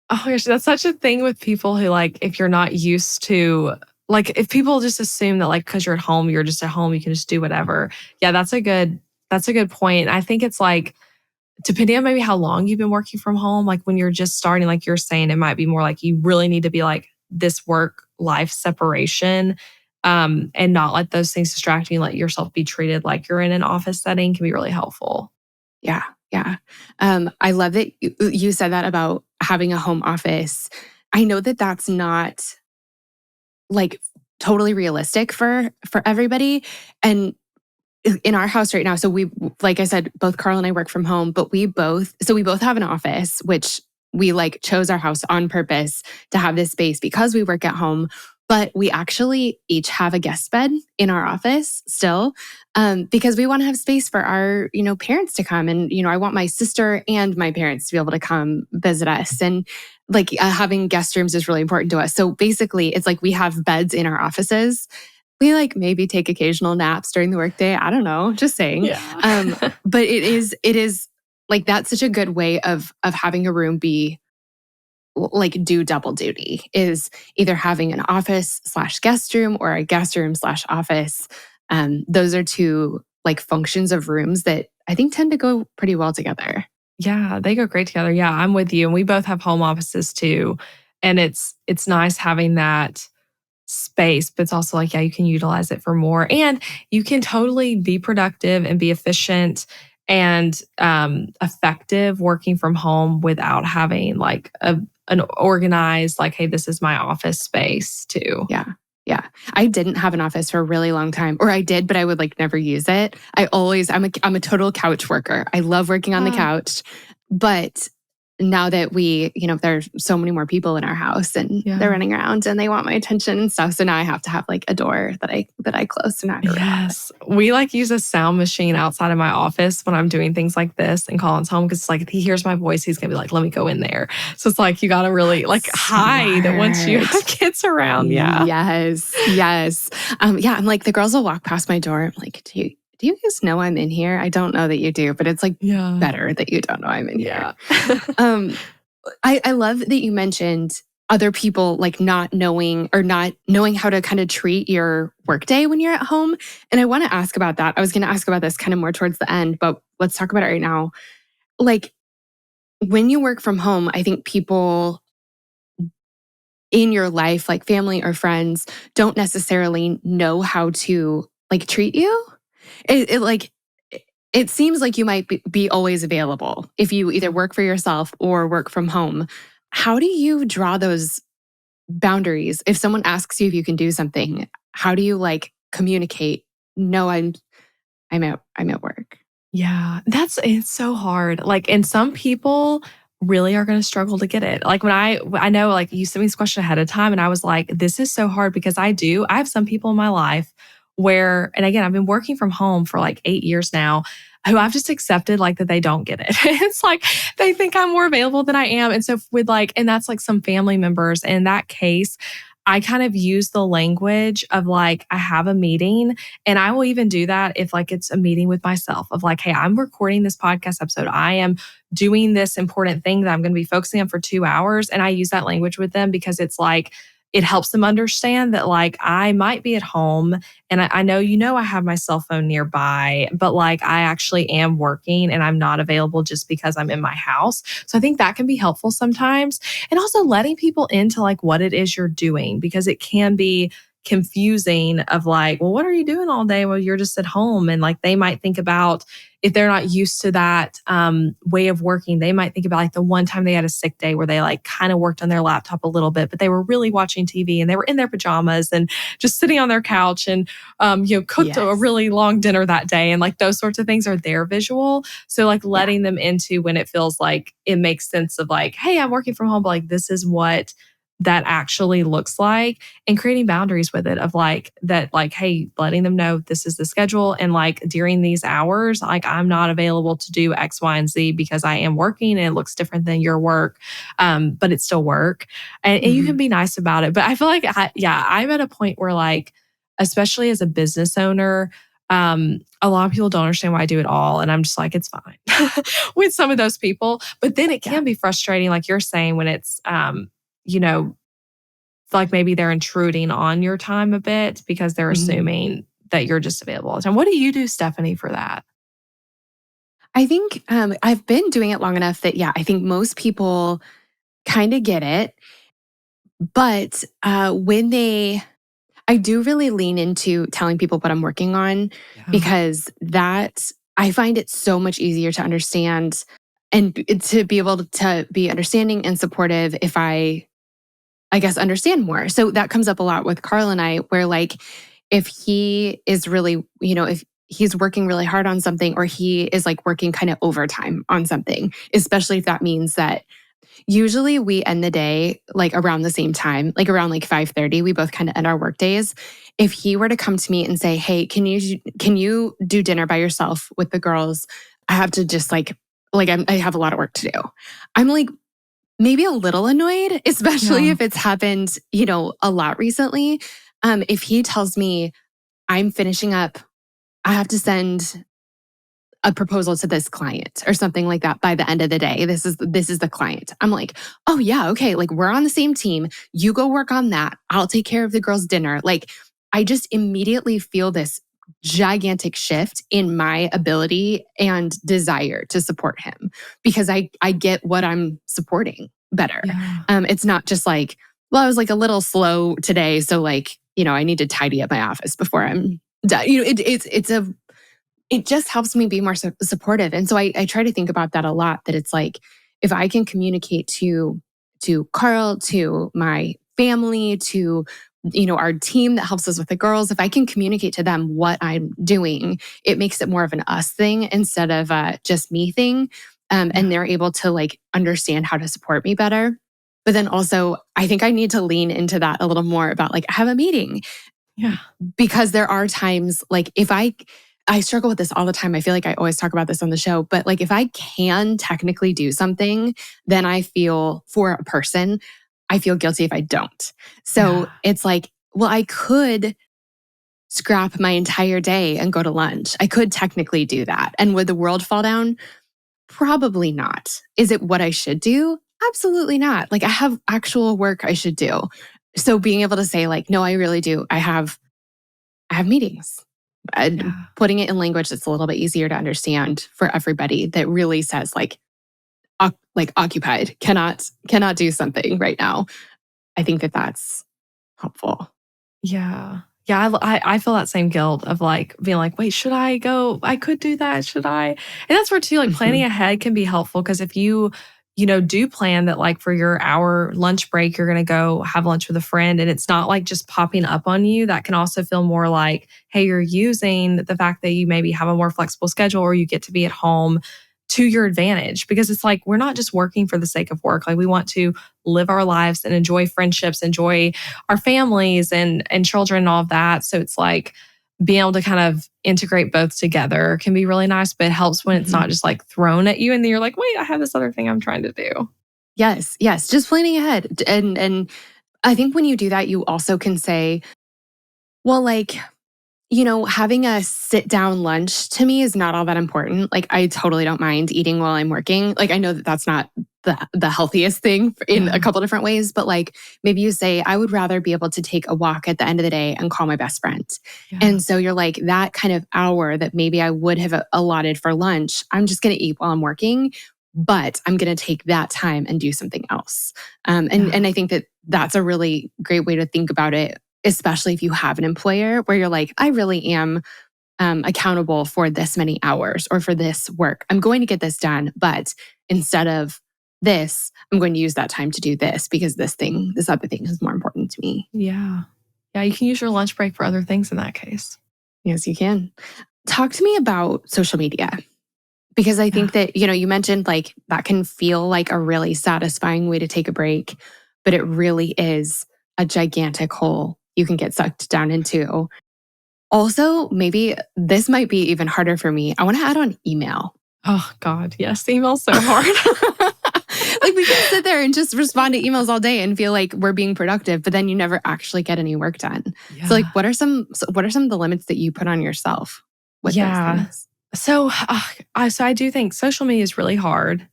Oh my gosh, that's such a thing with people who like, if you're not used to, like, if people just assume that like, because you're at home, you're just at home, you can just do whatever. Yeah, that's a good point. I think it's like, depending on maybe how long you've been working from home, like when you're just starting, like you're saying, it might be more like you really need to be like this work life separation and not let those things distract you. Let yourself be treated like you're in an office setting can be really helpful. Yeah. Yeah. I love that you said that about having a home office. I know that that's not like totally realistic for everybody. And in our house right now, so we, like I said, both Carl and I work from home, but we both have an office, which we like chose our house on purpose to have this space because we work at home. But we actually each have a guest bed in our office still, because we want to have space for our, parents to come. And, I want my sister and my parents to be able to come visit us. And like having guest rooms is really important to us. So basically, it's like we have beds in our offices. We like maybe take occasional naps during the workday. I don't know, just saying. Yeah. But it is like that's such a good way of having a room be like do double duty, is either having an office/guest room or a guest room/office. Those are two like functions of rooms that I think tend to go pretty well together. Yeah, they go great together. Yeah, I'm with you. And we both have home offices too. And it's nice having that space, but it's also like, yeah, you can utilize it for more. And you can totally be productive and be efficient and effective working from home without having like an organized, like, hey, this is my office space too. Yeah. Yeah. I didn't have an office for a really long time, or I did, but I would like never use it. I'm a total couch worker. I love working on the couch, but now that there's so many more people in our house and they're running around and they want my attention and stuff. So now I have to have like a door that I close to not. Yes. We like use a sound machine outside of my office when I'm doing things like this and Colin's home, because it's like if he hears my voice, he's gonna be like, let me go in there. So it's like you gotta really like hide once you have kids around. Yeah. Yes. Yes. Yeah. I'm like, the girls will walk past my door. I'm like, do you guys know I'm in here? I don't know that you do, but it's like better that you don't know I'm in here. I love that you mentioned other people like not knowing how to kind of treat your workday when you're at home. And I want to ask about that. I was going to ask about this kind of more towards the end, but let's talk about it right now. Like when you work from home, I think people in your life, like family or friends, don't necessarily know how to like treat you. It seems like you might be always available if you either work for yourself or work from home. How do you draw those boundaries? If someone asks you if you can do something, how do you like communicate? No, I'm at work. Yeah, it's so hard. Like, and some people really are going to struggle to get it. Like when I know like you sent me this question ahead of time and I was like, this is so hard because I have some people in my life where, and again, I've been working from home for like 8 years now, who I've just accepted like that they don't get it. It's like they think I'm more available than I am. And so and that's like some family members. In that case, I kind of use the language of like, I have a meeting, and I will even do that if like it's a meeting with myself of like, hey, I'm recording this podcast episode. I am doing this important thing that I'm going to be focusing on for 2 hours. And I use that language with them because it's like, it helps them understand that like I might be at home and I know, I have my cell phone nearby, but like I actually am working and I'm not available just because I'm in my house. So I think that can be helpful sometimes. And also letting people into like what it is you're doing, because it can be confusing of like, well, what are you doing all day? Well, you're just at home. And like they might think about, if they're not used to that way of working, they might think about like the one time they had a sick day where they like kind of worked on their laptop a little bit, but they were really watching TV and they were in their pajamas and just sitting on their couch and, cooked a really long dinner that day. And like those sorts of things are their visual. So like letting them into when it feels like it makes sense of like, hey, I'm working from home, but like this is what that actually looks like, and creating boundaries with it of like that, like, hey, letting them know this is the schedule. And like during these hours, like I'm not available to do X, Y, and Z because I am working and it looks different than your work. But it's still work. And you can be nice about it. But I feel like, I'm at a point where like, especially as a business owner, a lot of people don't understand why I do it all. And I'm just like, it's fine with some of those people. But then it can be frustrating, like you're saying, when it's, like maybe they're intruding on your time a bit because they're assuming that you're just available all the time. What do you do, Stephanie, for that? I think I've been doing it long enough that, I think most people kind of get it. But I do really lean into telling people what I'm working on, because I find it so much easier to understand and to be able to be understanding and supportive if I guess, understand more. So that comes up a lot with Carl and I, where like, if he is really, if he's working really hard on something or he is like working kind of overtime on something, especially if that means that usually we end the day like around the same time, like around like 5:30. We both kind of end our work days. If he were to come to me and say, "Hey, can you do dinner by yourself with the girls? I have to just I have a lot of work to do." I'm like maybe a little annoyed, especially Yeah. if it's happened, a lot recently. If he tells me I'm finishing up, I have to send a proposal to this client or something like that by the end of the day. This is the client. I'm like, "Oh yeah, okay, like we're on the same team. You go work on that. I'll take care of the girls' dinner." Like I just immediately feel this gigantic shift in my ability and desire to support him because I get what I'm supporting better. Yeah. It's not just like, well, I was like a little slow today, so like, I need to tidy up my office before I'm done. It just helps me be more supportive. And so I try to think about that a lot, that it's like, if I can communicate to Carl, to my family, to our team that helps us with the girls, if I can communicate to them what I'm doing, it makes it more of an us thing instead of a just me thing. And they're able to like understand how to support me better. But then also, I think I need to lean into that a little more about like, I have a meeting, Yeah. because there are times like if I struggle with this all the time. I feel like I always talk about this on the show, but like if I can technically do something, then I feel for a person, I feel guilty if I don't. So Yeah. it's like, well, I could scrap my entire day and go to lunch. I could technically do that. And would the world fall down? Probably not. Is it what I should do? Absolutely not. Like I have actual work I should do. So being able to say like, no, I really do. I have meetings. And Yeah. putting it in language that's a little bit easier to understand for everybody, that really says like occupied, cannot do something right now. I think that that's helpful. Yeah. Yeah, I feel that same guilt of like being like, wait, should I go? I could do that. Should I? And that's where too, like planning Mhm. ahead can be helpful because if you do plan that like for your hour lunch break, you're gonna go have lunch with a friend and it's not like just popping up on you, that can also feel more like, hey, you're using the fact that you maybe have a more flexible schedule or you get to be at home to your advantage because it's like we're not just working for the sake of work. Like we want to live our lives and enjoy friendships, enjoy our families and children and all of that. So it's like being able to kind of integrate both together can be really nice, but it helps when it's not Mhm. just like thrown at you and then you're like, wait, I have this other thing I'm trying to do. Yes, yes, just planning ahead. And I think when you do that, you also can say, well, like, having a sit down lunch to me is not all that important. Like, I totally don't mind eating while I'm working. Like, I know that that's not the healthiest thing in a Yeah. couple different ways, but like maybe you say, I would rather be able to take a walk at the end of the day and call my best friend. Yeah. And so you're like, that kind of hour that maybe I would have allotted for lunch, I'm just going to eat while I'm working, but I'm going to take that time and do something else. And Yeah. and I think that that's a really great way to think about it, especially if you have an employer where you're like, I really am accountable for this many hours or for this work. I'm going to get this done, but instead of this, I'm going to use that time to do this because this other thing is more important to me. Yeah. Yeah. You can use your lunch break for other things in that case. Yes, you can. Talk to me about social media because I Yeah. think that, you mentioned like that can feel like a really satisfying way to take a break, but it really is a gigantic hole you can get sucked down into. Also, maybe this might be even harder for me. I want to add on email. Oh God. Yes. Email's so hard. Like we can sit there and just respond to emails all day and feel like we're being productive, but then you never actually get any work done. So like Yeah. what are some of the limits that you put on yourself with those Yeah. things? So I do think social media is really hard.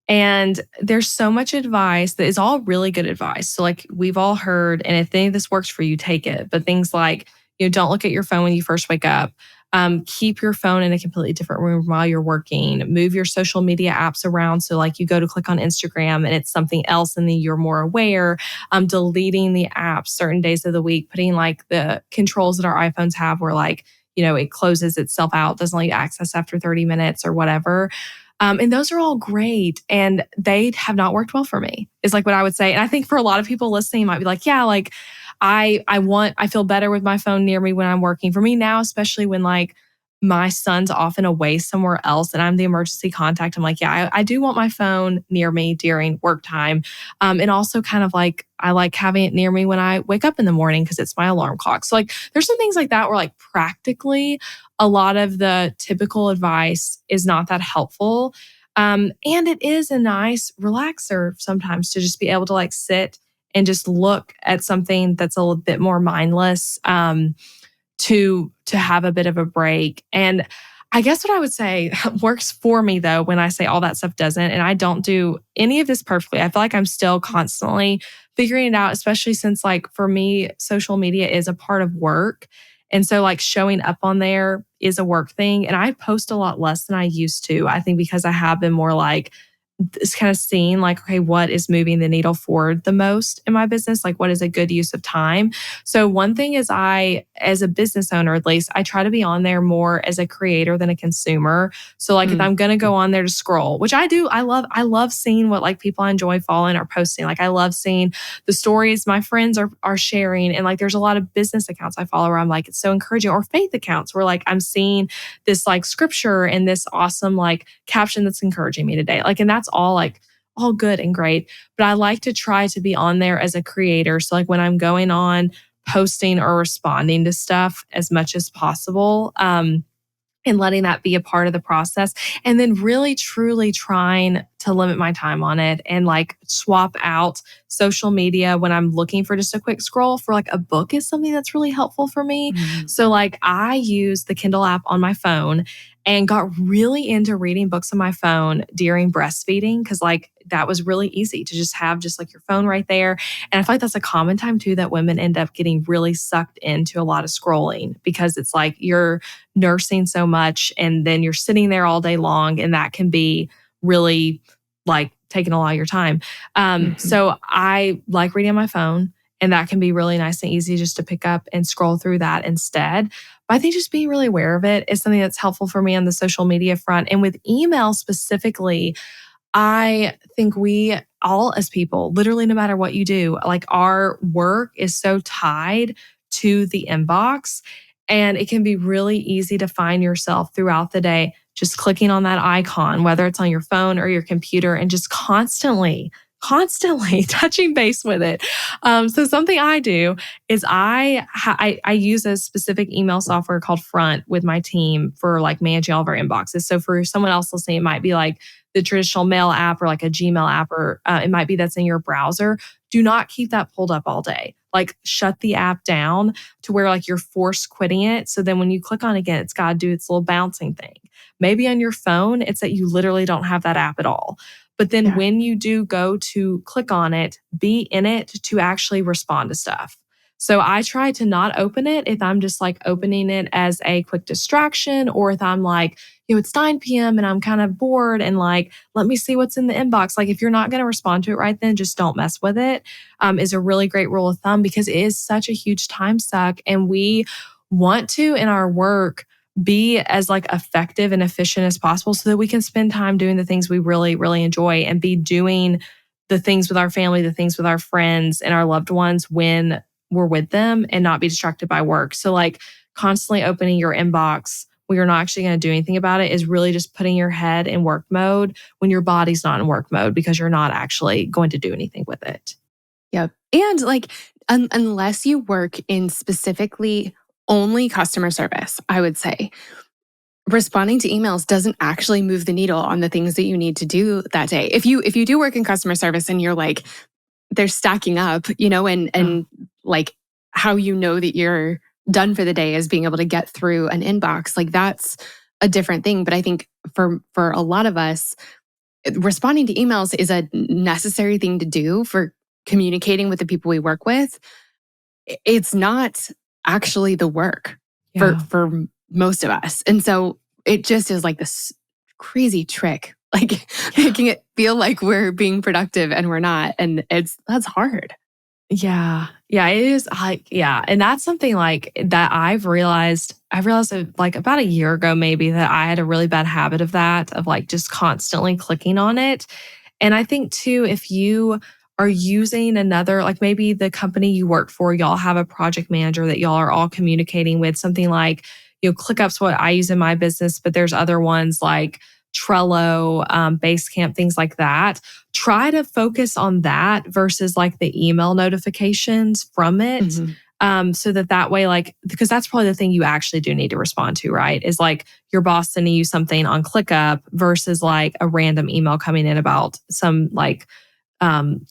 And there's so much advice that is all really good advice. So, like, we've all heard, and if any of this works for you, take it. But things like, don't look at your phone when you first wake up. Keep your phone in a completely different room while you're working. Move your social media apps around. So, like, you go to click on Instagram and it's something else, and then you're more aware. Deleting the apps certain days of the week, putting like the controls that our iPhones have where, like, it closes itself out, doesn't let you access after 30 minutes or whatever. And those are all great. And they have not worked well for me, is like what I would say. And I think for a lot of people listening might be like, yeah, like I feel better with my phone near me when I'm working. For me now, especially when like my son's often away somewhere else and I'm the emergency contact, I'm like, yeah, I do want my phone near me during work time. And also kind of like, I like having it near me when I wake up in the morning because it's my alarm clock. So like there's some things like that where like practically a lot of the typical advice is not that helpful. And it is a nice relaxer sometimes to just be able to like sit and just look at something that's a little bit more mindless, to have a bit of a break. And I guess what I would say works for me though, when I say all that stuff doesn't, and I don't do any of this perfectly. I feel like I'm still constantly figuring it out, especially since like for me, social media is a part of work. And so like showing up on there is a work thing. And I post a lot less than I used to. I think because I have been more like it's kind of seeing like, okay, what is moving the needle forward the most in my business? Like, what is a good use of time? So, one thing is, as a business owner, at least, I try to be on there more as a creator than a consumer. So, like, if Mm. I'm going to go on there to scroll, which I do, I love seeing what like people I enjoy following are posting. Like, I love seeing the stories my friends are sharing. And like, there's a lot of business accounts I follow where I'm like, it's so encouraging, or faith accounts where like I'm seeing this like scripture and this awesome like caption that's encouraging me today. Like, and that's all like all good and great. But I like to try to be on there as a creator. So like when I'm going on posting or responding to stuff as much as possible, and letting that be a part of the process. And then really truly trying to limit my time on it and like swap out social media when I'm looking for just a quick scroll for like a book is something that's really helpful for me. Mm. So like I use the Kindle app on my phone and got really into reading books on my phone during breastfeeding because like that was really easy to just have just like your phone right there. And I feel like that's a common time too that women end up getting really sucked into a lot of scrolling because it's like you're nursing so much and then you're sitting there all day long and that can be really like taking a lot of your time. Mhm. So I like reading on my phone and that can be really nice and easy just to pick up and scroll through that instead. But I think just being really aware of it is something that's helpful for me on the social media front. And with email specifically, I think we all as people, literally no matter what you do, like our work is so tied to the inbox. And it can be really easy to find yourself throughout the day just clicking on that icon, whether it's on your phone or your computer, and just constantly touching base with it. So something I do is I use a specific email software called Front with my team for like managing all of our inboxes. So for someone else listening, it might be like the traditional mail app or like a Gmail app, or it might be that's in your browser. Do not keep that pulled up all day. Like shut the app down to where like you're forced quitting it. So then when you click on it again, it's got to do its little bouncing thing. Maybe on your phone, it's that you literally don't have that app at all. But then Yeah. when you do go to click on it, be in it to actually respond to stuff. So I try to not open it if I'm just like opening it as a quick distraction, or if I'm like, it's 9 p.m. and I'm kind of bored and like, let me see what's in the inbox. Like, if you're not going to respond to it right then, just don't mess with it. Is a really great rule of thumb because it is such a huge time suck. And we want to, in our work, be as like effective and efficient as possible so that we can spend time doing the things we really, really enjoy and be doing the things with our family, the things with our friends and our loved ones when we're with them and not be distracted by work. So like constantly opening your inbox when you're not actually going to do anything about it is really just putting your head in work mode when your body's not in work mode because you're not actually going to do anything with it. Yep. And like, unless you work in specifically only customer service, I would say responding to emails doesn't actually move the needle on the things that you need to do that day. If you do work in customer service and you're like, they're stacking up, and like how you know that you're done for the day is being able to get through an inbox, like that's a different thing. But I think for a lot of us, responding to emails is a necessary thing to do for communicating with the people we work with. It's not actually the work for most of us. And so it just is like this crazy trick, like making it feel like we're being productive and we're not. And that's hard. Yeah. Yeah, it is like, yeah. And that's something like that I realized like about a year ago, maybe, that I had a really bad habit of that, of like just constantly clicking on it. And I think too, if you are using another, like maybe the company you work for, y'all have a project manager that y'all are all communicating with, something like, ClickUp's what I use in my business, but there's other ones like Trello, Basecamp, things like that. Try to focus on that versus like the email notifications from it. Mhm. So that way, like, because that's probably the thing you actually do need to respond to, right? Is like your boss sending you something on ClickUp versus like a random email coming in about some like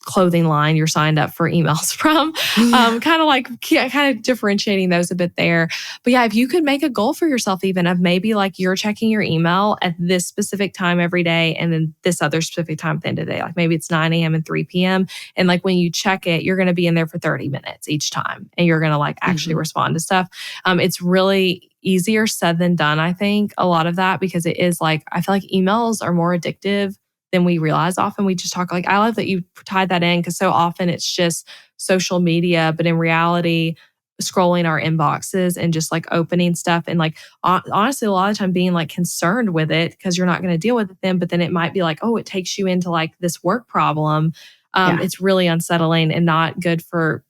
clothing line you're signed up for emails from. Yeah. Kind of differentiating those a bit there. But yeah, if you could make a goal for yourself, even of maybe like you're checking your email at this specific time every day and then this other specific time at the end of the day, like maybe it's 9 a.m. and 3 p.m. And like when you check it, you're going to be in there for 30 minutes each time and you're going to like actually Mhm. respond to stuff. It's really easier said than done, I think, a lot of that, because it is like, I feel like emails are more addictive than we realize. Often we just talk like, I love that you tied that in, because so often it's just social media, but in reality, scrolling our inboxes and just like opening stuff and like honestly, a lot of time being like concerned with it because you're not going to deal with it then, but then it might be like, oh, it takes you into like this work problem. Yeah. It's really unsettling and not good for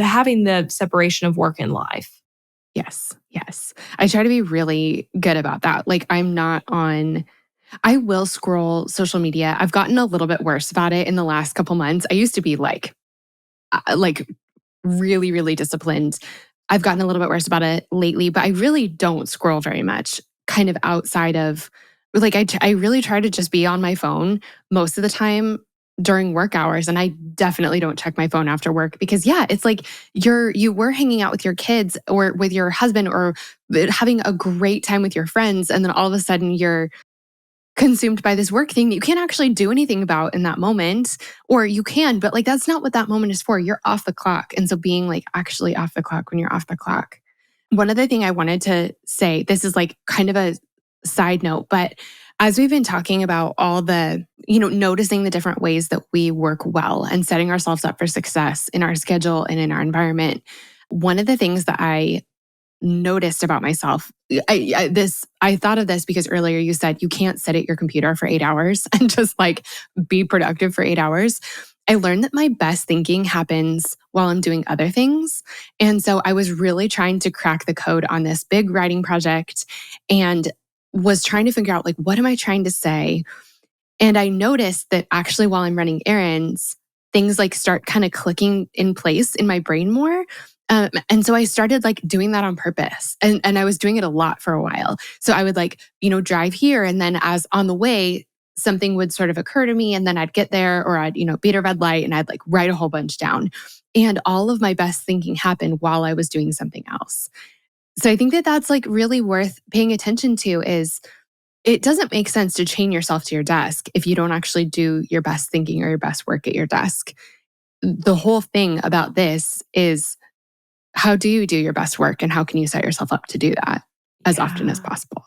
having the separation of work and life. Yes. Yes. I try to be really good about that. Like, I will scroll social media. I've gotten a little bit worse about it in the last couple months. I used to be like really, really disciplined. I've gotten a little bit worse about it lately, but I really don't scroll very much, kind of outside of like, I really try to just be on my phone most of the time during work hours. And I definitely don't check my phone after work because, yeah, it's like you were hanging out with your kids or with your husband or having a great time with your friends. And then all of a sudden you're consumed by this work thing that you can't actually do anything about in that moment. Or you can, but like that's not what that moment is for. You're off the clock. And so being like actually off the clock when you're off the clock. One other thing I wanted to say, this is like kind of a side note, but as we've been talking about all the, noticing the different ways that we work well and setting ourselves up for success in our schedule and in our environment, one of the things that I noticed about myself. I thought of this because earlier you said you can't sit at your computer for 8 hours and just like be productive for 8 hours. I learned that my best thinking happens while I'm doing other things. And so I was really trying to crack the code on this big writing project and was trying to figure out like what am I trying to say? And I noticed that actually while I'm running errands, things like start kind of clicking in place in my brain more. And so I started like doing that on purpose. And I was doing it a lot for a while. So I would like, drive here. And then as on the way, something would sort of occur to me. And then I'd get there or I'd, beat a red light and I'd like write a whole bunch down. And all of my best thinking happened while I was doing something else. So I think that that's like really worth paying attention to is it doesn't make sense to chain yourself to your desk if you don't actually do your best thinking or your best work at your desk. The whole thing about this is how do you do your best work and how can you set yourself up to do that as often as Yeah. possible?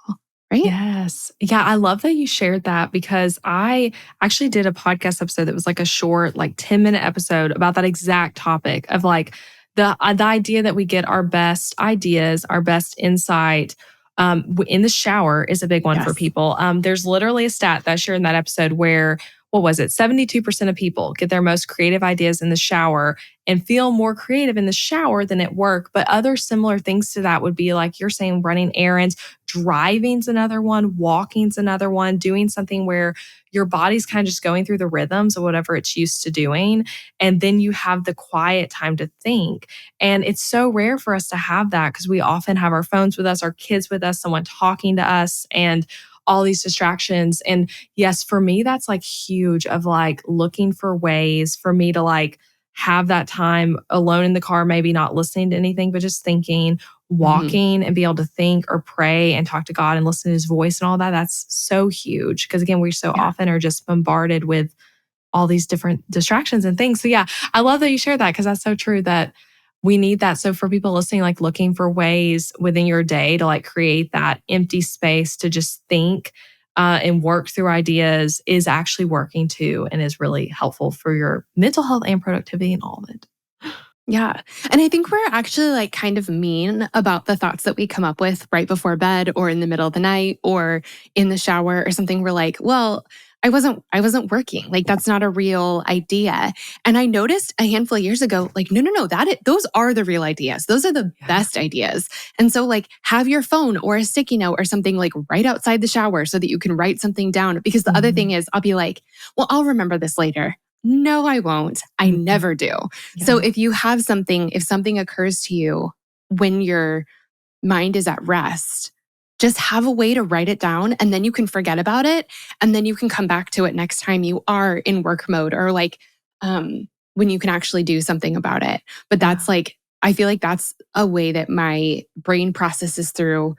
Right? Yes. Yeah, I love that you shared that, because I actually did a podcast episode that was like a short, like 10-minute episode about that exact topic of like the idea that we get our best ideas, our best insight in the shower is a big one for Yes. people. There's literally a stat that I shared in that episode where, what was it? 72% of people get their most creative ideas in the shower and feel more creative in the shower than at work. But other similar things to that would be like you're saying, running errands, driving's another one, walking's another one, doing something where your body's kind of just going through the rhythms of whatever it's used to doing. And then you have the quiet time to think. And it's so rare for us to have that because we often have our phones with us, our kids with us, someone talking to us, and all these distractions. And yes, for me, that's like huge of like looking for ways for me to like have that time alone in the car, maybe not listening to anything, but just thinking, Mhm. walking, and be able to think or pray and talk to God and listen to his voice and all that. That's so huge. Because again, we so Yeah. often are just bombarded with all these different distractions and things. So yeah, I love that you shared that because that's so true that we need that. So for people listening, like looking for ways within your day to like create that empty space to just think and work through ideas is actually working too and is really helpful for your mental health and productivity and all of it. Yeah. And I think we're actually like kind of mean about the thoughts that we come up with right before bed or in the middle of the night or in the shower or something. We're like, well, I wasn't working. Like that's not a real idea. And I noticed a handful of years ago, like, no, those are the real ideas. Those are the best ideas. And so like have your phone or a sticky note or something like right outside the shower so that you can write something down. Because the other thing is I'll be like, well, I'll remember this later. No, I won't. I never do. Yeah. So if you have something, if something occurs to you when your mind is at rest, just have a way to write it down and then you can forget about it. And then you can come back to it next time you are in work mode or like when you can actually do something about it. But that's like, I feel like that's a way that my brain processes through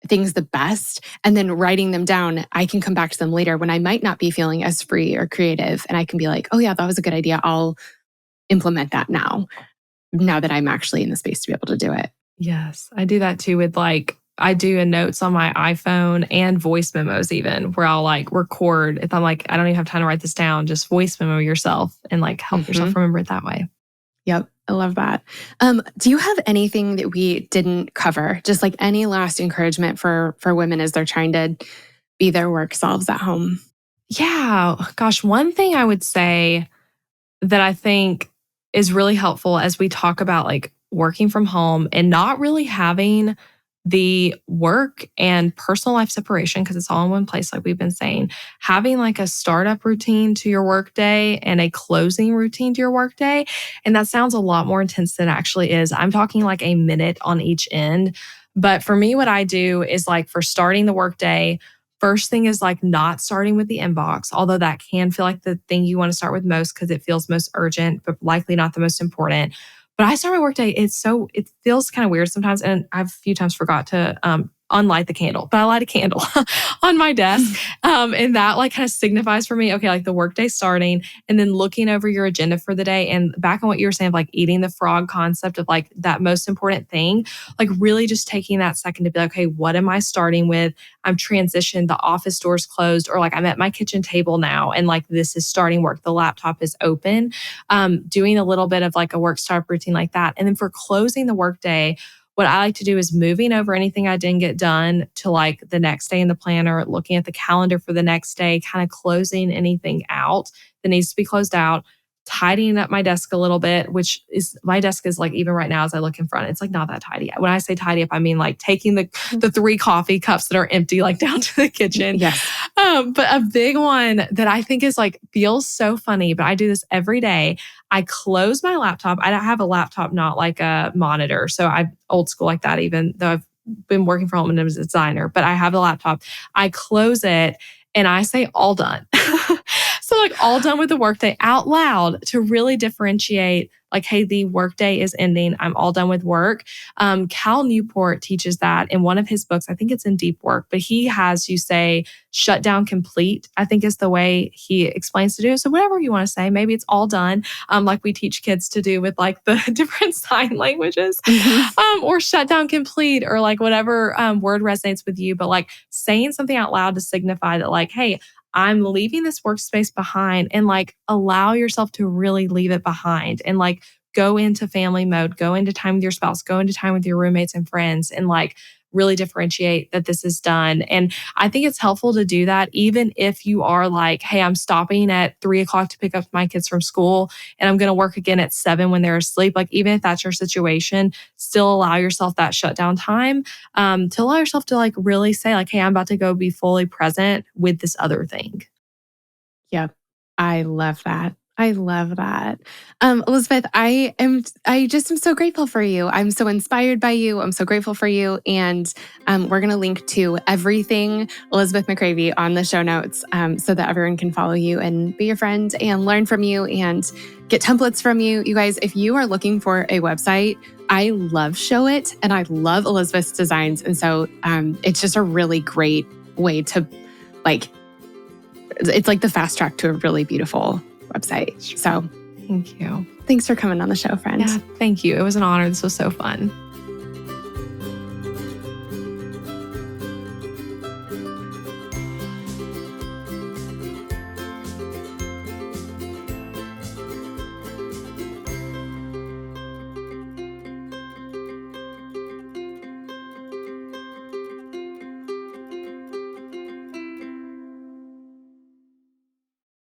things the best. And then writing them down, I can come back to them later when I might not be feeling as free or creative. And I can be like, oh yeah, that was a good idea. I'll implement that now that I'm actually in the space to be able to do it. Yes, I do that too with like, I do notes on my iPhone and voice memos even where I'll like record if I'm like, I don't even have time to write this down, just voice memo yourself and like help yourself remember it that way. Yep. I love that. Do you have anything that we didn't cover? Just like any last encouragement for women as they're trying to be their work selves at home? Yeah. Gosh, one thing I would say that I think is really helpful as we talk about like working from home and not really having the work and personal life separation because it's all in one place, like we've been saying, having like a startup routine to your workday and a closing routine to your workday. And that sounds a lot more intense than it actually is. I'm talking like a minute on each end. But for me, what I do is like for starting the workday, first thing is like not starting with the inbox, although that can feel like the thing you want to start with most because it feels most urgent, but likely not the most important. But I start my workday. It feels kind of weird sometimes. And I've a few times forgot to unlight the candle, but I light a candle on my desk. And that like kind of signifies for me, okay, like the workday starting and then looking over your agenda for the day. And back on what you were saying, of like eating the frog concept of like that most important thing, like really just taking that second to be like, okay, what am I starting with? I'm transitioned, the office doors closed, or like I'm at my kitchen table now. And like this is starting work. The laptop is open. Doing a little bit of like a work startup routine like that. And then for closing the workday, what I like to do is moving over anything I didn't get done to like the next day in the planner, looking at the calendar for the next day, kind of closing anything out that needs to be closed out, tidying up my desk a little bit, which is my desk is like, even right now as I look in front, it's like not that tidy. When I say tidy up, I mean like taking the 3 coffee cups that are empty, like down to the kitchen. Yes. But a big one that I think is like, feels so funny, but I do this every day. I close my laptop. I have a laptop, not like a monitor. So I'm old school like that, even though I've been working from home and I was a designer, but I have a laptop. I close it and I say all done. So like all done with the workday out loud to really differentiate like, hey, the workday is ending. I'm all done with work. Cal Newport teaches that in one of his books. I think it's in Deep Work, but he has you say shut down complete, I think is the way he explains to do it. So whatever you want to say, maybe it's all done, like we teach kids to do with like the different sign languages, or shut down complete or like whatever word resonates with you. But like saying something out loud to signify that like, hey, I'm leaving this workspace behind and like allow yourself to really leave it behind and like go into family mode, go into time with your spouse, go into time with your roommates and friends and like really differentiate that this is done. And I think it's helpful to do that, even if you are like, hey, I'm stopping at 3:00 to pick up my kids from school and I'm going to work again at 7 when they're asleep. Like, even if that's your situation, still allow yourself that shutdown time to allow yourself to like really say like, hey, I'm about to go be fully present with this other thing. Yep. I love that. I love that. Elizabeth, I just am so grateful for you. I'm so inspired by you. I'm so grateful for you. And we're going to link to everything Elizabeth McCravy on the show notes so that everyone can follow you and be your friend and learn from you and get templates from you. You guys, if you are looking for a website, I love Showit and I love Elizabeth's designs. And so it's just a really great way to like, it's like the fast track to a really beautiful website. So thank you. Thanks for coming on the show, friend. Yeah, thank you. It was an honor. This was so fun.